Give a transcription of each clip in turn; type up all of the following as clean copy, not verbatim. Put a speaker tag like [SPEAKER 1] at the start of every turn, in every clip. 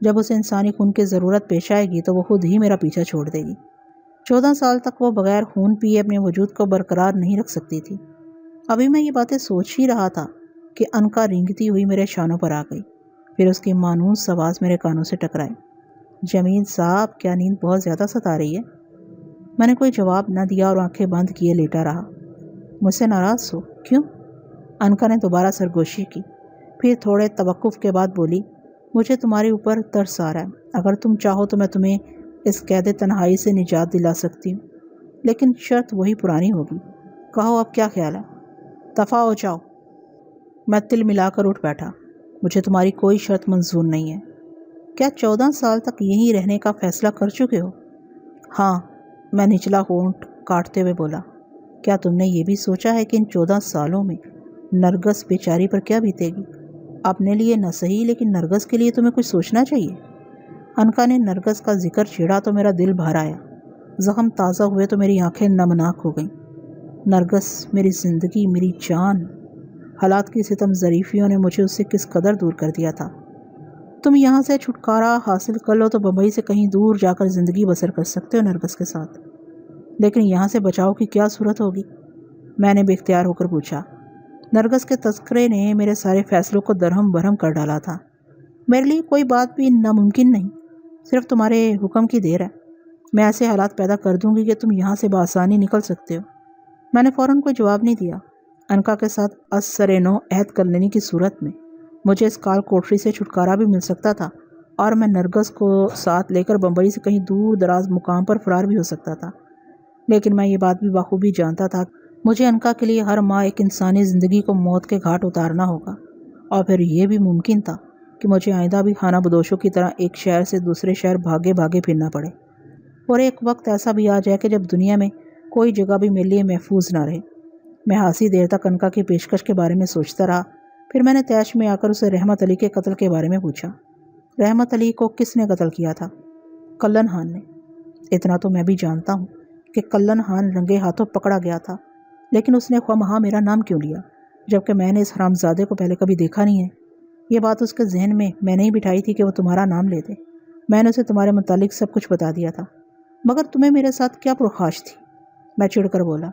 [SPEAKER 1] جب اسے انسانی خون کی ضرورت پیش آئے گی تو وہ خود ہی میرا پیچھا چھوڑ دے گی۔ 14 سال تک وہ بغیر خون پیے اپنے وجود کو برقرار نہیں رکھ سکتی تھی۔ ابھی میں یہ باتیں سوچ ہی رہا تھا کہ انکا رینگتی ہوئی میرے شانوں پر آ گئی، پھر اس کی مانوس آواز میرے کانوں سے ٹکرائی، جمیل صاحب کیا نیند بہت زیادہ ستا رہی ہے؟ میں نے کوئی جواب نہ دیا اور آنکھیں بند کیے لیٹا رہا۔ مجھ سے ناراض ہو؟ کیوں؟ انکا نے دوبارہ سرگوشی کی، پھر تھوڑے توقف کے بعد بولی، مجھے تمہارے اوپر ترس آ رہا ہے، اگر تم چاہو تو میں تمہیں اس قید تنہائی سے نجات دلا سکتی ہوں، لیکن شرط وہی پرانی ہوگی۔ کہو اب کیا خیال ہے؟ دفع ہو جاؤ۔ میں تل ملا کر اٹھ بیٹھا۔ مجھے تمہاری کوئی شرط منظور نہیں ہے۔ کیا 14 سال تک یہیں رہنے کا فیصلہ کر چکے ہو؟ ہاں، میں نچلا ہونٹ کاٹتے ہوئے بولا۔ کیا تم نے یہ بھی سوچا ہے کہ ان 14 سالوں میں نرگس بیچاری پر کیا بیتے گی؟ اپنے لیے نہ صحیح لیکن نرگس کے لیے تمہیں کچھ سوچنا چاہیے۔ انکا نے نرگس کا ذکر چھیڑا تو میرا دل بھر آیا، زخم تازہ ہوئے تو میری آنکھیں نمناک ہو گئیں۔ نرگس میری زندگی، میری جان، حالات کی ستم ظریفیوں نے مجھے اس سے کس قدر دور کر دیا تھا۔ تم یہاں سے چھٹکارا حاصل کر لو تو بمبئی سے کہیں دور جا کر زندگی بسر کر سکتے ہو نرگس کے ساتھ، لیکن یہاں سے بچاؤ کی کیا صورت ہوگی؟ میں نے بے اختیار ہو کر پوچھا۔ نرگس کے تذکرے نے میرے سارے فیصلوں کو درہم برہم کر ڈالا تھا۔ میرے لیے کوئی بات بھی ناممکن نہیں، صرف تمہارے حکم کی دیر ہے۔ میں ایسے حالات پیدا کر دوں گی کہ تم یہاں سے بآسانی نکل سکتے ہو۔ میں نے فوراً کوئی جواب نہیں دیا۔ انکا کے ساتھ از سر نو عہد کر لینے کی صورت میں مجھے اس کال کوٹری سے چھٹکارا بھی مل سکتا تھا اور میں نرگس کو ساتھ لے کر بمبئی سے کہیں دور دراز مقام پر فرار بھی ہو سکتا تھا، لیکن میں یہ بات بھی بخوبی جانتا تھا مجھے انکا کے لیے ہر ماہ ایک انسانی زندگی کو موت کے گھاٹ اتارنا ہوگا، اور پھر یہ بھی ممکن تھا کہ مجھے آئندہ بھی خانہ بدوشوں کی طرح ایک شہر سے دوسرے شہر بھاگے بھاگے پھرنا پڑے، اور ایک وقت ایسا بھی آ جائے کہ جب دنیا میں کوئی جگہ بھی میرے لیے محفوظ نہ رہے۔ میں خاصی دیر تک انکا کی پیشکش کے بارے میں سوچتا رہا، پھر میں نے طیش میں آ کر اسے رحمت علی کے قتل کے بارے میں پوچھا۔ رحمت علی کو کس نے قتل کیا تھا؟ کلن خان نے۔ اتنا تو میں بھی جانتا ہوں کہ کلن خان رنگے ہاتھوں پکڑا گیا تھا، لیکن اس نے خواہ میرا نام کیوں لیا جبکہ میں نے اس حرامزادے کو پہلے کبھی دیکھا نہیں ہے؟ یہ بات اس کے ذہن میں نہیں بٹھائی تھی کہ وہ تمہارا نام لے دے۔ میں نے اسے تمہارے متعلق سب کچھ بتا دیا تھا، مگر تمہیں میرے ساتھ کیا پرخاش تھی؟ میں چڑ کر بولا۔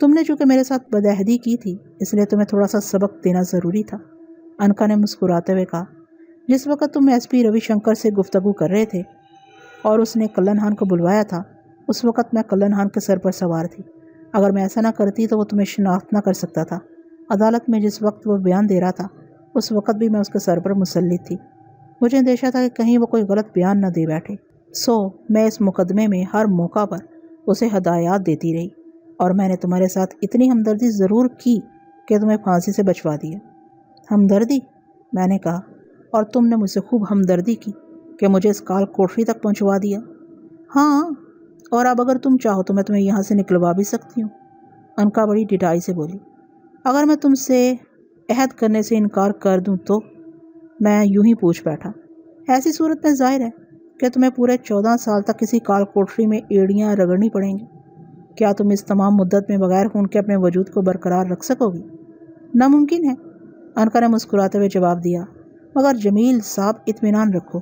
[SPEAKER 1] تم نے چونکہ میرے ساتھ بدعہدی کی تھی اس لیے تمہیں تھوڑا سا سبق دینا ضروری تھا، انکا نے مسکراتے ہوئے کہا۔ جس وقت تم ایس پی روی شنکر سے گفتگو کر رہے تھے اور اس نے کلن خان کو بلوایا تھا، اس وقت میں کلن خان کے سر پر سوار تھی۔ اگر میں ایسا نہ کرتی تو وہ تمہیں شناخت نہ کر سکتا تھا۔ عدالت میں جس وقت وہ بیان دے رہا تھا اس وقت بھی میں اس کے سر پر مسلط تھی۔ مجھے اندیشہ تھا کہ کہیں وہ کوئی غلط بیان نہ دے بیٹھے، میں اس مقدمے میں ہر موقع پر اسے ہدایات دیتی رہی، اور میں نے تمہارے ساتھ اتنی ہمدردی ضرور کی کہ تمہیں پھانسی سے بچوا دیا۔ ہمدردی؟ میں نے کہا، اور تم نے مجھ سے خوب ہمدردی کی کہ مجھے اس کال کوٹری تک پہنچوا دیا۔ ہاں، اور اب اگر تم چاہو تو میں تمہیں یہاں سے نکلوا بھی سکتی ہوں، انکا بڑی ڈٹائی سے بولی۔ اگر میں تم سے عہد کرنے سے انکار کر دوں تو؟ میں یوں ہی پوچھ بیٹھا۔ ایسی صورت میں ظاہر ہے کہ تمہیں پورے 14 سال تک کسی کال کوٹری میں ایڑیاں رگڑنی پڑیں گی۔ کیا تم اس تمام مدت میں بغیر خون کے اپنے وجود کو برقرار رکھ سکو گی؟ ناممکن ہے، انکا نے مسکراتے ہوئے جواب دیا۔ مگر جمیل صاحب اطمینان رکھو،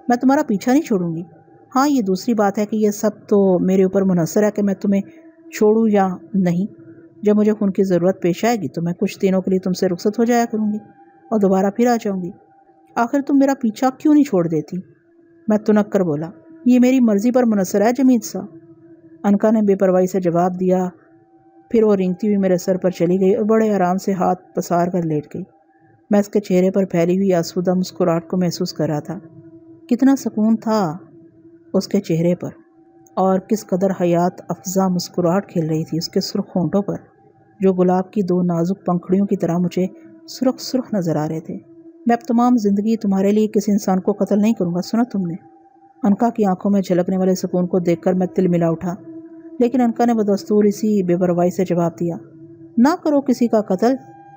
[SPEAKER 1] میں تمہارا پیچھا نہیں چھوڑوں گی۔ ہاں، یہ دوسری بات ہے کہ یہ سب تو میرے اوپر منحصر ہے کہ میں تمہیں چھوڑوں یا نہیں۔ جب مجھے خون کی ضرورت پیش آئے گی تو میں کچھ دنوں کے لیے تم سے رخصت ہو جایا کروں گی اور دوبارہ پھر آ جاؤں گی۔ آخر تم میرا پیچھا کیوں نہیں چھوڑ دیتی؟ میں تنک کر بولا۔ یہ میری مرضی پر منحصر ہے جمیل صاحب، انکا نے بے پرواہی سے جواب دیا۔ پھر وہ رینگتی ہوئی میرے سر پر چلی گئی اور بڑے آرام سے ہاتھ پسار کر لیٹ گئی۔ میں اس کے چہرے پر پھیلی ہوئی آسودہ مسکراہٹ کو محسوس کر رہا تھا۔ کتنا سکون تھا اس کے چہرے پر، اور کس قدر حیات افزا مسکراہٹ کھل رہی تھی اس کے سرخ ہونٹوں پر، جو گلاب کی 2 نازک پنکھڑیوں کی طرح مجھے سرخ سرخ نظر آ رہے تھے۔ میں اب تمام زندگی تمہارے لیے کسی انسان کو قتل نہیں کروں گا، سنا تم نے؟ انکا کی آنکھوں میں جھلکنے والے سکون کو دیکھ کر میں تل ملا اٹھا، لیکن انکا نے بدستور اسی بے پرواہی سے جواب دیا، نہ کرو کسی کا قتل،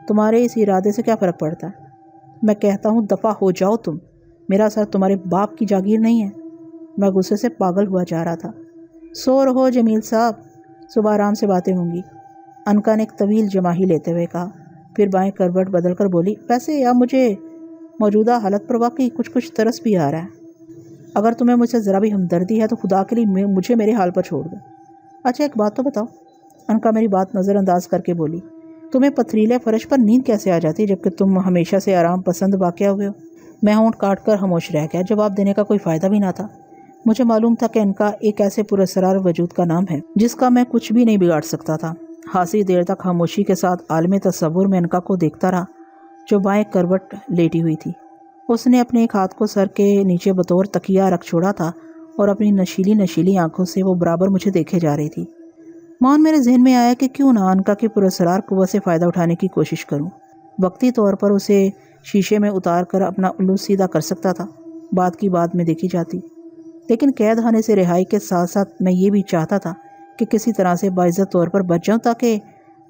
[SPEAKER 1] تمہارے اس ارادے سے کیا فرق پڑتا ہے؟ میں کہتا ہوں دفع ہو جاؤ تم، میرا سر تمہارے باپ کی جاگیر نہیں ہے۔ میں غصے سے پاگل ہوا جا رہا تھا۔ سو رہو جمیل صاحب، صبح آرام سے باتیں ہوں گی، انکا نے ایک طویل جماہی لیتے ہوئے کہا، پھر بائیں کروٹ بدل کر بولی، ویسے اب مجھے موجودہ حالت پر واقعی کچھ ترس بھی آ رہا ہے۔ اگر تمہیں مجھ سے ذرا بھی ہمدردی ہے تو خدا کے لیے مجھے میرے حال پر چھوڑ دو۔ اچھا ایک بات تو بتاؤ، انکا میری بات نظر انداز کر کے بولی، تمہیں پتھریلے فرش پر نیند کیسے آ جاتی جبکہ تم ہمیشہ سے آرام پسند واقع ہوئے ہو؟ میں ہونٹ کاٹ کر خاموش رہ گیا، جواب دینے کا کوئی فائدہ بھی نہ تھا۔ مجھے معلوم تھا کہ انکا ایک ایسے پراسرار وجود کا نام ہے جس کا میں کچھ بھی نہیں بگاڑ سکتا تھا۔ خاصی دیر تک خاموشی کے ساتھ عالم تصور میں انکا کو دیکھتا رہا جو بائیں کروٹ لیٹی ہوئی تھی۔ اس نے اپنے ایک ہاتھ کو سر کے نیچے بطور تکیہ رکھ چھوڑا تھا اور اپنی نشیلی آنکھوں سے وہ برابر مجھے دیکھے جا رہی تھی۔ مان میرے ذہن میں آیا کہ کیوں نہ انکا کی پراسرار قوت سے فائدہ اٹھانے کی کوشش کروں۔ وقتی طور پر اسے شیشے میں اتار کر اپنا الو سیدھا کر سکتا تھا، بات کی بات میں دیکھی جاتی، لیکن قید خانے سے رہائی کے ساتھ ساتھ میں یہ بھی چاہتا تھا کہ کسی طرح سے باعزت طور پر بچ جاؤں تاکہ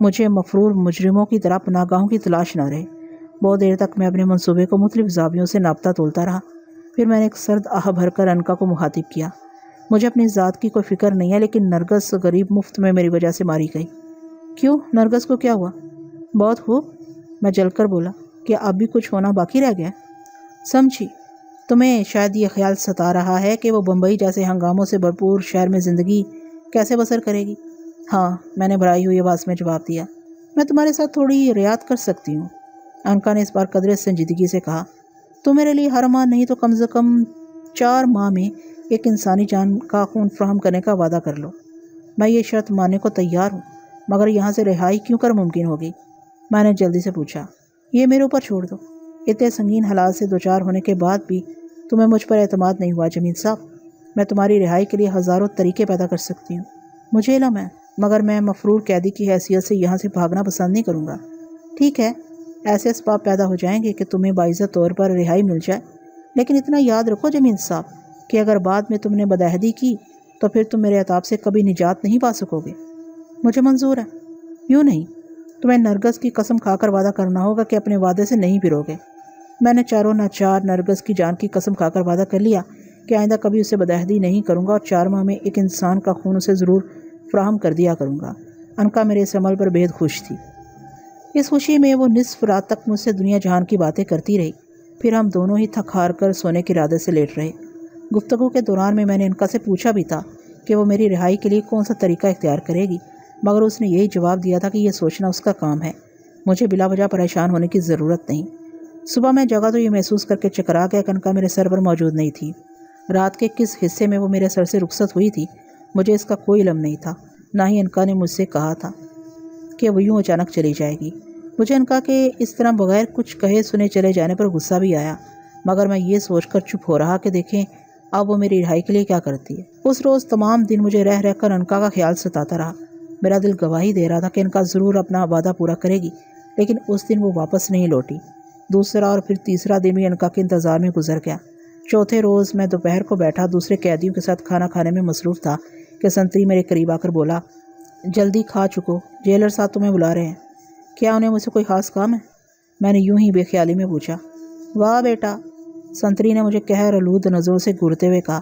[SPEAKER 1] مجھے مفرور مجرموں کی طرح پناہ گاہوں کی تلاش نہ رہے۔ بہت دیر تک میں اپنے منصوبے کو مختلف زاویوں سے ناپتا تولتا رہا، پھر میں نے ایک سرد آہ بھر کر انکا کو مخاطب کیا۔ مجھے اپنی ذات کی کوئی فکر نہیں ہے، لیکن نرگس غریب مفت میں میری وجہ سے ماری گئی۔ کیوں؟ نرگس کو کیا ہوا؟ بہت خوب، میں جل کر بولا، کیا اب بھی کچھ ہونا باقی رہ گیا؟ سمجھی، تمہیں شاید یہ خیال ستا رہا ہے کہ وہ بمبئی جیسے ہنگاموں سے بھرپور شہر میں زندگی کیسے بسر کرے گی؟ ہاں، میں نے بھرائی ہوئی آواز میں جواب دیا، میں تمہارے ساتھ تھوڑی رعایت کر سکتی ہوں۔ انکا نے اس بار قدرے سنجیدگی سے کہا، تو میرے لیے ہر ماہ نہیں تو کم سے کم 4 ماہ میں ایک انسانی جان کا خون فراہم کرنے کا وعدہ کر لو۔ میں یہ شرط ماننے کو تیار ہوں، مگر یہاں سے رہائی کیوں کر ممکن ہوگی؟ میں نے جلدی سے پوچھا۔ یہ میرے اوپر چھوڑ دو، اتنے سنگین حالات سے دوچار ہونے کے بعد بھی تمہیں مجھ پر اعتماد نہیں ہوا جمیل صاحب۔ میں تمہاری رہائی کے لیے ہزاروں طریقے پیدا کر سکتی ہوں، مجھے علم ہے، مگر میں مفرور قیدی کی حیثیت سے یہاں سے بھاگنا پسند نہیں کروں گا۔ ٹھیک ہے، ایسے اسباب پیدا ہو جائیں گے کہ تمہیں باعزت طور پر رہائی مل جائے، لیکن اتنا یاد رکھو جمیل صاحب کہ اگر بعد میں تم نے بدعہدی کی تو پھر تم میرے عطاب سے کبھی نجات نہیں پا سکو گے۔ مجھے منظور ہے۔ یوں نہیں، تمہیں نرگس کی قسم کھا کر وعدہ کرنا ہوگا کہ اپنے وعدے سے نہیں پھرو گے۔ میں نے چاروں ناچار نرگس کی جان کی قسم کھا کر وعدہ کر لیا کہ آئندہ کبھی اسے بدعہدی نہیں کروں گا اور 4 ماہ میں ایک انسان کا خون اسے ضرور فراہم کر دیا کروں گا۔ انکا میرے اس عمل پر بےحد خوش تھی۔ اس خوشی میں وہ نصف رات تک مجھ سے دنیا جہان کی باتیں کرتی رہی، پھر ہم دونوں ہی تھک ہار کر سونے کے ارادے سے لیٹ رہے۔ گفتگو کے دوران میں نے انکا سے پوچھا بھی تھا کہ وہ میری رہائی کے لیے کون سا طریقہ اختیار کرے گی، مگر اس نے یہی جواب دیا تھا کہ یہ سوچنا اس کا کام ہے، مجھے بلا وجہ پریشان ہونے کی ضرورت نہیں۔ صبح میں جگہ تو یہ محسوس کر کے چکرا گیا کہ انکا میرے سر پر موجود نہیں تھی۔ رات کے کس حصے میں وہ میرے سر سے رخصت ہوئی تھی مجھے اس کا کوئی علم نہیں تھا، نہ ہی انکا نے مجھ سے کہا تھا کہ وہ یوں اچانک چلی جائے گی۔ مجھے انکا کے اس طرح بغیر کچھ کہے سنے چلے جانے پر غصہ بھی آیا، مگر میں یہ سوچ کر چپ ہو رہا کہ دیکھیں اب وہ میری رہائی کے لیے کیا کرتی ہے۔ اس روز تمام دن مجھے رہ رہ کر انکا کا خیال ستاتا رہا۔ میرا دل گواہی دے رہا تھا کہ انکا ضرور اپنا وعدہ پورا کرے گی، لیکن اس دن وہ واپس نہیں لوٹی۔ دوسرا اور پھر تیسرا دن بھی انکا کے انتظار میں گزر گیا۔ چوتھے روز میں دوپہر کو بیٹھا دوسرے قیدیوں کے ساتھ کھانا کھانے میں مصروف تھا کہ سنتری میرے قریب آ کر بولا، جلدی کھا چکو، جیلر صاحب تمہیں بلا رہے ہیں۔ کیا انہیں مجھ سے کوئی خاص کام ہے؟ میں نے یوں ہی بے خیالی میں پوچھا۔ واہ بیٹا، سنتری نے مجھے قہر آلود نظروں سے گھورتے ہوئے کہا،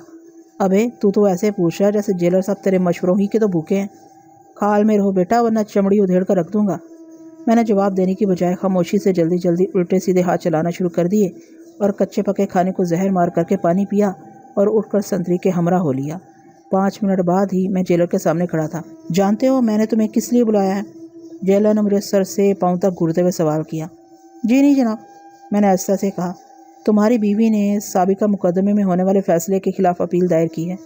[SPEAKER 1] ابے تو ایسے پوچھ رہا جیسے جیلر صاحب تیرے مشوروں ہی کے تو بھوکے ہیں۔ کھال میں رہو بیٹا ورنہ چمڑی ادھیڑ کر رکھ دوں گا۔ میں نے جواب دینے کی بجائے خاموشی سے جلدی جلدی الٹے سیدھے ہاتھ چلانا شروع کر دیے اور کچے پکے کھانے کو زہر مار کر کے پانی پیا اور اٹھ کر سنتری کے ہمراہ ہو لیا۔ 5 منٹ بعد ہی میں جیلر کے سامنے کھڑا تھا۔ جانتے ہو میں نے تمہیں کس لیے بلایا ہے؟ جیلر نے مجھے سر سے پاؤں تک گھورتے ہوئے سوال کیا۔ جی نہیں جناب، میں نے آہستہ سے کہا، تمہاری بیوی نے سابقہ مقدمے میں ہونے والے فیصلے کے خلاف اپیل دائر کی ہے۔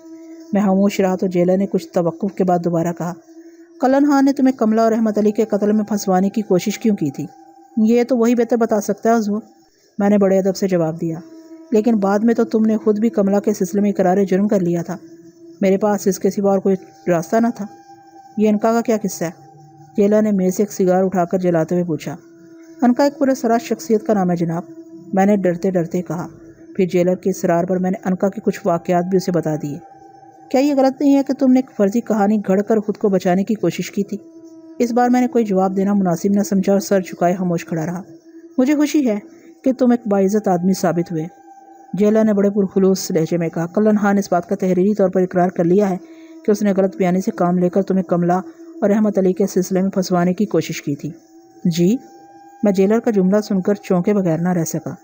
[SPEAKER 1] میں خاموش رہا تو جیلر نے کچھ توقف کے بعد دوبارہ کہا، کلن خان نے تمہیں کملا اور احمد علی کے قتل میں پھنسوانے کی کوشش کیوں کی تھی؟ یہ تو وہی بہتر بتا سکتا ہے حضور، میں نے بڑے ادب سے جواب دیا، لیکن بعد میں تو تم نے خود بھی کملا کے سلسلے میں اقرار جرم کر لیا تھا۔ میرے پاس اس کے سوا اور کوئی راستہ نہ تھا۔ یہ انکا کا کیا قصہ ہے؟ جیلر نے میرے سے ایک سگار اٹھا کر جلاتے ہوئے پوچھا۔ انکا ایک پراسرار شخصیت کا نام ہے جناب، میں نے ڈرتے ڈرتے کہا۔ پھر جیلر کے اصرار پر میں نے انکا کے کچھ واقعات بھی اسے بتا دیے۔ کیا یہ غلط نہیں ہے کہ تم نے ایک فرضی کہانی گھڑ کر خود کو بچانے کی کوشش کی تھی؟ اس بار میں نے کوئی جواب دینا مناسب نہ سمجھا اور سر جھکائے خاموش کھڑا رہا۔ مجھے خوشی ہے کہ تم ایک باعزت آدمی ثابت ہوئے، جیلر نے بڑے پرخلوص لہجے میں کہا۔ کلن خان نے اس بات کا تحریری طور پر اقرار کر لیا ہے کہ اس نے غلط بیانی سے کام لے کر تمہیں کملا اور احمد علی کے سلسلے میں پھنسوانے کی کوشش کی تھی۔ جی؟ میں جیلر کا جملہ سن کر چونکے بغیر نہ رہ سکا۔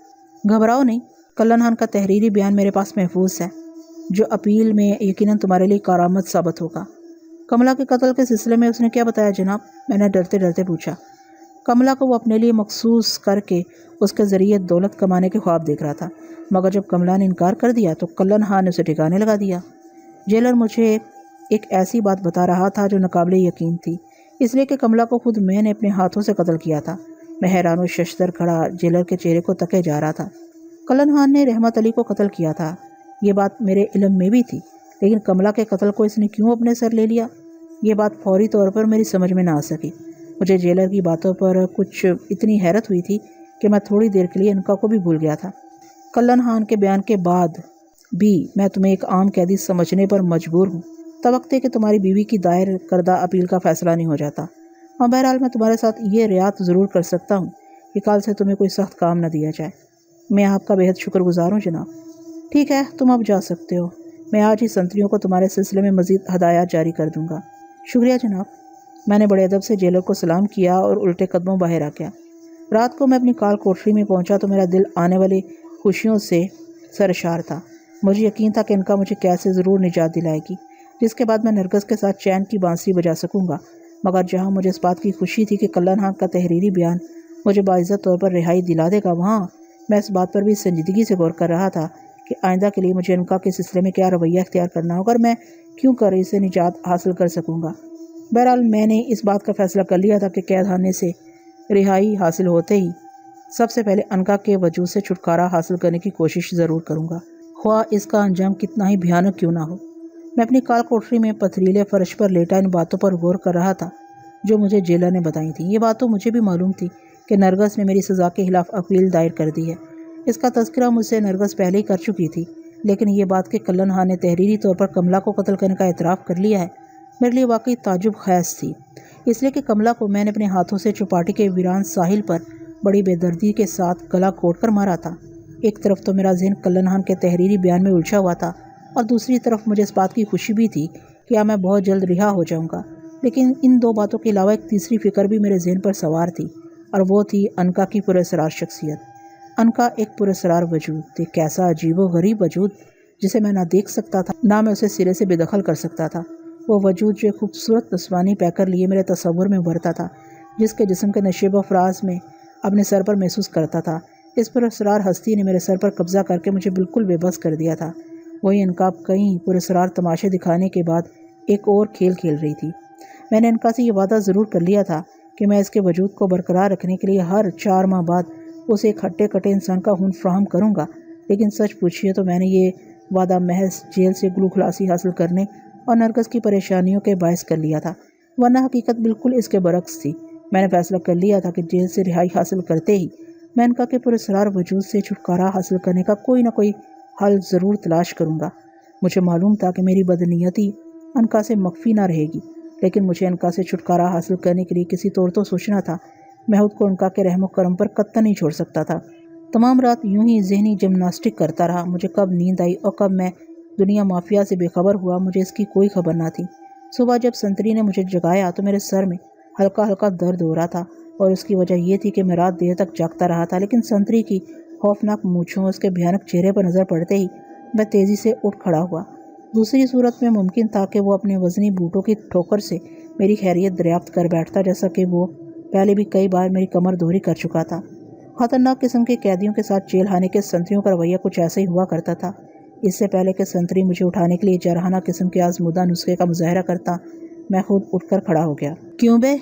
[SPEAKER 1] گھبراؤ نہیں، کلن خان کا تحریری بیان میرے پاس محفوظ ہے۔ جو اپیل میں یقیناً تمہارے لیے کارآمد ثابت ہوگا۔ کملا کے قتل کے سلسلے میں اس نے کیا بتایا جناب؟ میں نے ڈرتے ڈرتے پوچھا۔ کملا کو وہ اپنے لیے مخصوص کر کے اس کے ذریعے دولت کمانے کے خواب دیکھ رہا تھا، مگر جب کملا نے انکار کر دیا تو کلن خان نے اسے ٹھکانے لگا دیا۔ جیلر مجھے ایک ایسی بات بتا رہا تھا جو ناقابل یقین تھی، اس لیے کہ کملا کو خود میں نے اپنے ہاتھوں سے قتل کیا تھا۔ میں حیران و ششدر کھڑا جیلر کے چہرے کو تکے جا رہا تھا۔ کلن خان نے رحمت علی کو قتل کیا تھا، یہ بات میرے علم میں بھی تھی، لیکن کملا کے قتل کو اس نے کیوں اپنے سر لے لیا؟ یہ بات فوری طور پر میری سمجھ میں نہ آ سکی۔ مجھے جیلر کی باتوں پر کچھ اتنی حیرت ہوئی تھی کہ میں تھوڑی دیر کے لیے انکا کو بھی بھول گیا تھا۔ کلن خان کے بیان کے بعد بھی میں تمہیں ایک عام قیدی سمجھنے پر مجبور ہوں، توقع کہ تمہاری بیوی کی دائر کردہ اپیل کا فیصلہ نہیں ہو جاتا۔ اور بہرحال میں تمہارے ساتھ یہ رعایت ضرور کر سکتا ہوں کہ کل سے تمہیں کوئی سخت کام نہ دیا جائے۔ میں آپ کا بہت شکر گزار ہوں جناب۔ ٹھیک ہے، تم اب جا سکتے ہو۔ میں آج ہی سنتریوں کو تمہارے سلسلے میں مزید ہدایات جاری کر دوں گا۔ شکریہ جناب۔ میں نے بڑے ادب سے جیلر کو سلام کیا اور الٹے قدموں باہر آ گیا۔ رات کو میں اپنی کال کوٹری میں پہنچا تو میرا دل آنے والی خوشیوں سے سرشار تھا۔ مجھے یقین تھا کہ ان کا مجھے کیسے ضرور نجات دلائے گی، جس کے بعد میں نرگس کے ساتھ چین کی بانسری بجا سکوں گا۔ مگر جہاں مجھے اس بات کی خوشی تھی کہ کلن خان کا تحریری بیان مجھے باعزت طور پر رہائی دلا دے گا، وہاں میں اس بات پر بھی سنجیدگی سے غور کر رہا تھا کہ آئندہ کے لیے مجھے انکا کے سلسلے میں کیا رویہ اختیار کرنا ہوگا اور میں کیوں کر اسے نجات حاصل کر سکوں گا۔ بہرحال میں نے اس بات کا فیصلہ کر لیا تھا کہ قید خانے سے رہائی حاصل ہوتے ہی سب سے پہلے انکا کے وجود سے چھٹکارا حاصل کرنے کی کوشش ضرور کروں گا، خواہ اس کا انجام کتنا ہی بھیانک کیوں نہ ہو۔ میں اپنی کال کوٹری میں پتھریلے فرش پر لیٹا ان باتوں پر غور کر رہا تھا جو مجھے جیلر نے بتائی تھیں۔ یہ بات تو مجھے بھی معلوم تھی کہ نرگس نے میری سزا کے خلاف اپیل دائر کر دی ہے۔ اس کا تذکرہ مجھ سے نرگس پہلے ہی کر چکی تھی، لیکن یہ بات کہ کلن خان نے تحریری طور پر کملا کو قتل کرنے کا اعتراف کر لیا ہے میرے لیے واقعی تعجب خیز تھی، اس لیے کہ کملا کو میں نے اپنے ہاتھوں سے چوپاٹی کے ویران ساحل پر بڑی بے دردی کے ساتھ گلا کوٹ کر مارا تھا۔ ایک طرف تو میرا ذہن کلن خان کے تحریری بیان میں الجھا ہوا تھا اور دوسری طرف مجھے اس بات کی خوشی بھی تھی کہ میں بہت جلد رہا ہو جاؤں گا۔ لیکن ان دو باتوں کے علاوہ ایک تیسری فکر بھی میرے ذہن پر سوار تھی، اور وہ تھی انکا کی پراسرار شخصیت۔ انکا ایک پراسرار وجود، ایک ایسا عجیب و غریب وجود جسے میں نہ دیکھ سکتا تھا نہ میں اسے سرے سے بے دخل کر سکتا تھا۔ وہ وجود جو خوبصورت نسوانی پیکر لیے میرے تصور میں ابھرتا تھا، جس کے جسم کے نشیب و فراز میں اپنے سر پر محسوس کرتا تھا، اس پراسرار ہستی نے میرے سر پر قبضہ کر کے مجھے بالکل بے بس کر دیا تھا۔ وہی انکا کئی پراسرار تماشے دکھانے کے بعد ایک اور کھیل کھیل رہی تھی۔ میں نے انکا سے یہ وعدہ ضرور کر لیا تھا کہ میں اس کے وجود کو برقرار رکھنے کے لیے ہر 4 ماہ بعد اسے ایک ہٹے کٹے انسان کا خون فراہم کروں گا، لیکن سچ پوچھیے تو میں نے یہ وعدہ محض جیل سے گلو خلاصی حاصل کرنے اور نرگس کی پریشانیوں کے باعث کر لیا تھا، ورنہ حقیقت بالکل اس کے برعکس تھی۔ میں نے فیصلہ کر لیا تھا کہ جیل سے رہائی حاصل کرتے ہی میں انکا کے پراسرار وجود سے چھٹکارا حاصل کرنے کا کوئی نہ کوئی حل ضرور تلاش کروں گا۔ مجھے معلوم تھا کہ میری بدنیتی انکا سے مخفی نہ رہے گی، لیکن مجھے انکا سے چھٹکارا حاصل کرنے کے لیے کسی طور تو سوچنا تھا۔ میں خود کو انکا کے رحم و کرم پر قطعاً نہیں چھوڑ سکتا تھا۔ تمام رات یوں ہی ذہنی جمناسٹک کرتا رہا۔ مجھے کب نیند آئی اور کب میں دنیا مافیا سے بے خبر ہوا، مجھے اس کی کوئی خبر نہ تھی۔ صبح جب سنتری نے مجھے جگایا تو میرے سر میں ہلکا ہلکا درد ہو رہا تھا، اور اس کی وجہ یہ تھی کہ میں رات دیر تک جاگتا رہا تھا، لیکن سنتری کی خوفناک مونچھوں اور اس کے بھیانک چہرے پر نظر پڑتے ہی میں تیزی سے اٹھ کھڑا ہوا۔ دوسری صورت میں ممکن تھا کہ وہ اپنے وزنی بوٹوں کی ٹھوکر سے میری خیریت دریافت کر بیٹھتا، جیسا کہ وہ پہلے بھی کئی بار میری کمر دوہری کر چکا تھا۔ خطرناک قسم کے قیدیوں کے ساتھ جیل خانے کے سنتریوں کا رویہ کچھ ایسا ہی ہوا کرتا تھا۔ اس سے پہلے کہ سنتری مجھے اٹھانے کے لیے جارحانہ قسم کے آزمودہ نسخے کا مظاہرہ کرتا، میں خود اٹھ کر کھڑا ہو گیا۔ کیوں بے،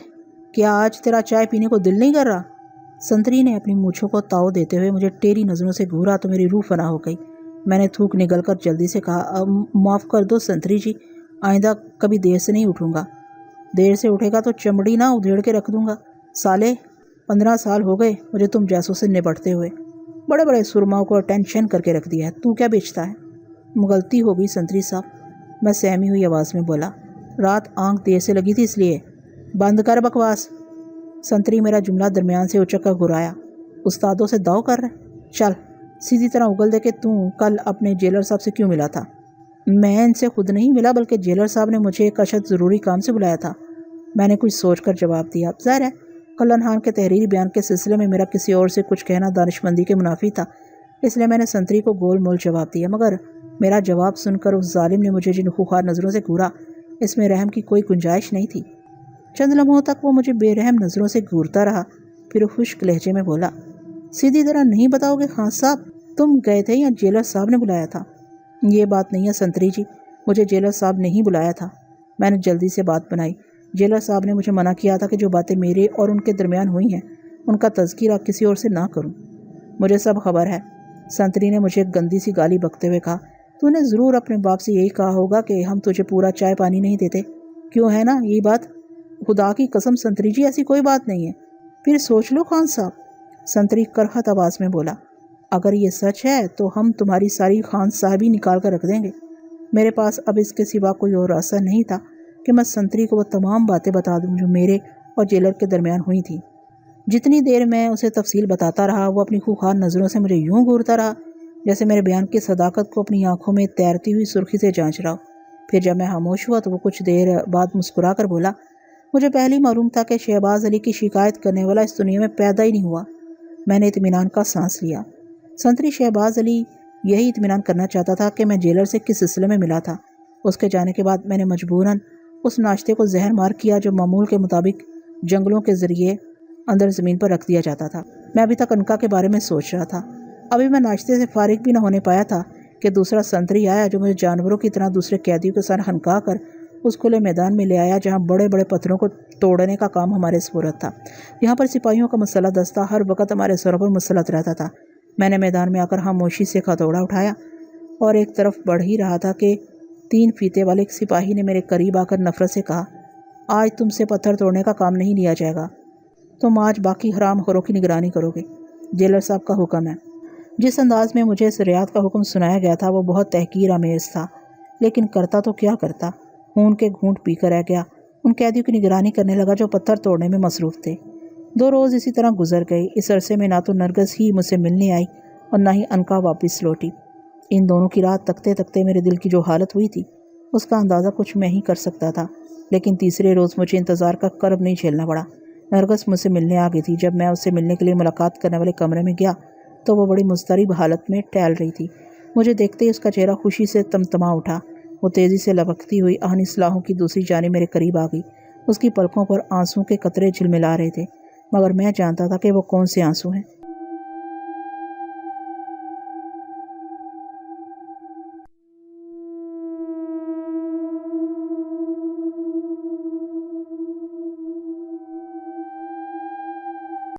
[SPEAKER 1] کیا آج تیرا چائے پینے کو دل نہیں کر رہا؟ سنتری نے اپنی مونچھوں کو تاؤ دیتے ہوئے مجھے ٹیری نظروں سے گھورا تو میری روح فنا ہو گئی۔ میں نے تھوک نگل کر جلدی سے کہا، معاف کر دو سنتری جی، آئندہ کبھی دیر سے نہیں اٹھوں گا۔ دیر سے اٹھے گا تو چمڑی نہ ادھیڑ کے رکھ دوں گا۔ سالے، 15 سال ہو گئے مجھے تم جیسوں سے نپٹتے ہوئے، بڑے بڑے سرماؤں کو ٹینشن کر کے رکھ دیا ہے، تو کیا بیچتا ہے؟ غلطی ہو گئی سنتری صاحب، میں سہمی ہوئی آواز میں بولا۔ رات آنکھ دیر سے لگی تھی اس لیے۔ بند کر بکواس۔ سنتری میرا جملہ درمیان سے اچک کر گھرایا۔ استادوں سے داؤ کر رہے؟ چل سیدھی طرح اگل دے کہ کل اپنے جیلر صاحب سے کیوں ملا تھا؟ میں ان سے خود نہیں ملا، بلکہ جیلر صاحب نے مجھے ایک اشد ضروری کام سے بلایا تھا۔ میں نے کچھ سوچ کر جواب دیا۔ ظاہر ہے کلن خان کے تحریری بیان کے سلسلے میں میرا کسی اور سے کچھ کہنا دانشمندی کے منافی تھا، اس لیے میں نے سنتری کو گول مول جواب دیا، مگر میرا جواب سن کر اس ظالم نے مجھے جن خوخار نظروں سے گھورا، اس میں رحم کی کوئی گنجائش نہیں تھی۔ چند لمحوں تک وہ مجھے بے رحم نظروں سے گھورتا رہا، پھر وہ خشک لہجے میں بولا، سیدھی طرح نہیں بتاؤ گے خان صاحب، تم گئے تھے یا جیلر صاحب نے بلایا تھا؟ یہ بات نہیں ہے سنتری جی، مجھے جیلر صاحب نے ہی بلایا تھا۔ میں نے جلدی سے بات بنائی۔ جیلر صاحب نے مجھے منع کیا تھا کہ جو باتیں میرے اور ان کے درمیان ہوئی ہیں ان کا تذکرہ کسی اور سے نہ کروں۔ مجھے سب خبر ہے۔ سنتری نے مجھے ایک گندی سی گالی بکتے ہوئے کہا، تو نے ضرور اپنے باپ سے یہی کہا ہوگا کہ ہم تجھے پورا چائے پانی نہیں دیتے، کیوں ہے نا یہی بات؟ خدا کی قسم سنتری جی، ایسی کوئی بات نہیں ہے، پھر سوچ لو خان صاحب۔ سنتری کرخت آواز میں بولا، اگر یہ سچ ہے تو ہم تمہاری ساری خان صاحبی نکال کر رکھ دیں گے۔ میرے پاس اب اس کے سوا کوئی اور راستہ نہیں تھا کہ میں سنتری کو وہ تمام باتیں بتا دوں جو میرے اور جیلر کے درمیان ہوئی تھیں۔ جتنی دیر میں اسے تفصیل بتاتا رہا، وہ اپنی خوخار نظروں سے مجھے یوں گھورتا رہا جیسے میرے بیان کی صداقت کو اپنی آنکھوں میں تیرتی ہوئی سرخی سے جانچ رہا ہو۔ پھر جب میں خاموش ہوا تو وہ کچھ دیر بعد مسکرا کر بولا، مجھے پہلے ہی معلوم تھا کہ شہباز علی کی شکایت کرنے والا اس دنیا میں پیدا ہی نہیں ہوا۔ میں نے اطمینان کا سانس لیا۔ سنتری شہباز علی یہی اطمینان کرنا چاہتا تھا کہ میں جیلر سے کس سلسلے میں ملا تھا۔ اس کے جانے کے بعد میں نے مجبوراً اس ناشتے کو زہر مار کیا جو معمول کے مطابق جنگلوں کے ذریعے اندر زمین پر رکھ دیا جاتا تھا۔ میں ابھی تک انکا کے بارے میں سوچ رہا تھا۔ ابھی میں ناشتے سے فارغ بھی نہ ہونے پایا تھا کہ دوسرا سنتری آیا جو مجھے جانوروں کی طرح دوسرے قیدیوں کے ساتھ ہنکا کر اس کھلے میدان میں لے آیا جہاں بڑے بڑے پتھروں کو توڑنے کا کام ہمارے سپرد تھا۔ یہاں پر سپاہیوں کا مسلح دستہ ہر وقت ہمارے سروں پر مسلط رہتا تھا۔ میں نے میدان میں آ کر خاموشی سے ہتھوڑا اٹھایا اور ایک طرف بڑھ ہی رہا تھا کہ 3 فیتے والے ایک سپاہی نے میرے قریب آ کر نفرت سے کہا، آج تم سے پتھر توڑنے کا کام نہیں لیا جائے گا، تم آج باقی حرام خوروں کی نگرانی کرو گے۔ جیلر صاحب کا حکم ہے۔ جس انداز میں مجھے اس رعایت کا حکم سنایا گیا تھا وہ بہت تحقیر آمیز تھا، لیکن کرتا تو کیا کرتا، خون کے گھونٹ پی کر رہ گیا۔ ان قیدیوں کی نگرانی کرنے لگا جو پتھر توڑنے میں مصروف تھے۔ 2 روز اسی طرح گزر گئے۔ اس عرصے میں نہ تو نرگس ہی مجھ سے ملنے آئی اور نہ ہی انکا واپس لوٹی۔ ان دونوں کی رات تکتے تکتے میرے دل کی جو حالت ہوئی تھی اس کا اندازہ کچھ میں ہی کر سکتا تھا، لیکن تیسرے روز مجھے انتظار کا کرب نہیں جھیلنا پڑا۔ نرگس مجھ سے ملنے آ گئی تھی۔ جب میں اس سے ملنے کے لیے ملاقات کرنے والے کمرے میں گیا تو وہ بڑی مضطرب حالت میں ٹہل رہی تھی۔ مجھے دیکھتے ہی اس کا چہرہ خوشی سے تمتما اٹھا۔ وہ تیزی سے لبکتی ہوئی آہنی سلاخوں کی دوسری جانب میرے قریب آ گئی۔ اس کی پلکوں پر آنسوں کے قطرے جھلملا رہے تھے، مگر میں جانتا تھا کہ وہ کون سے آنسو ہیں۔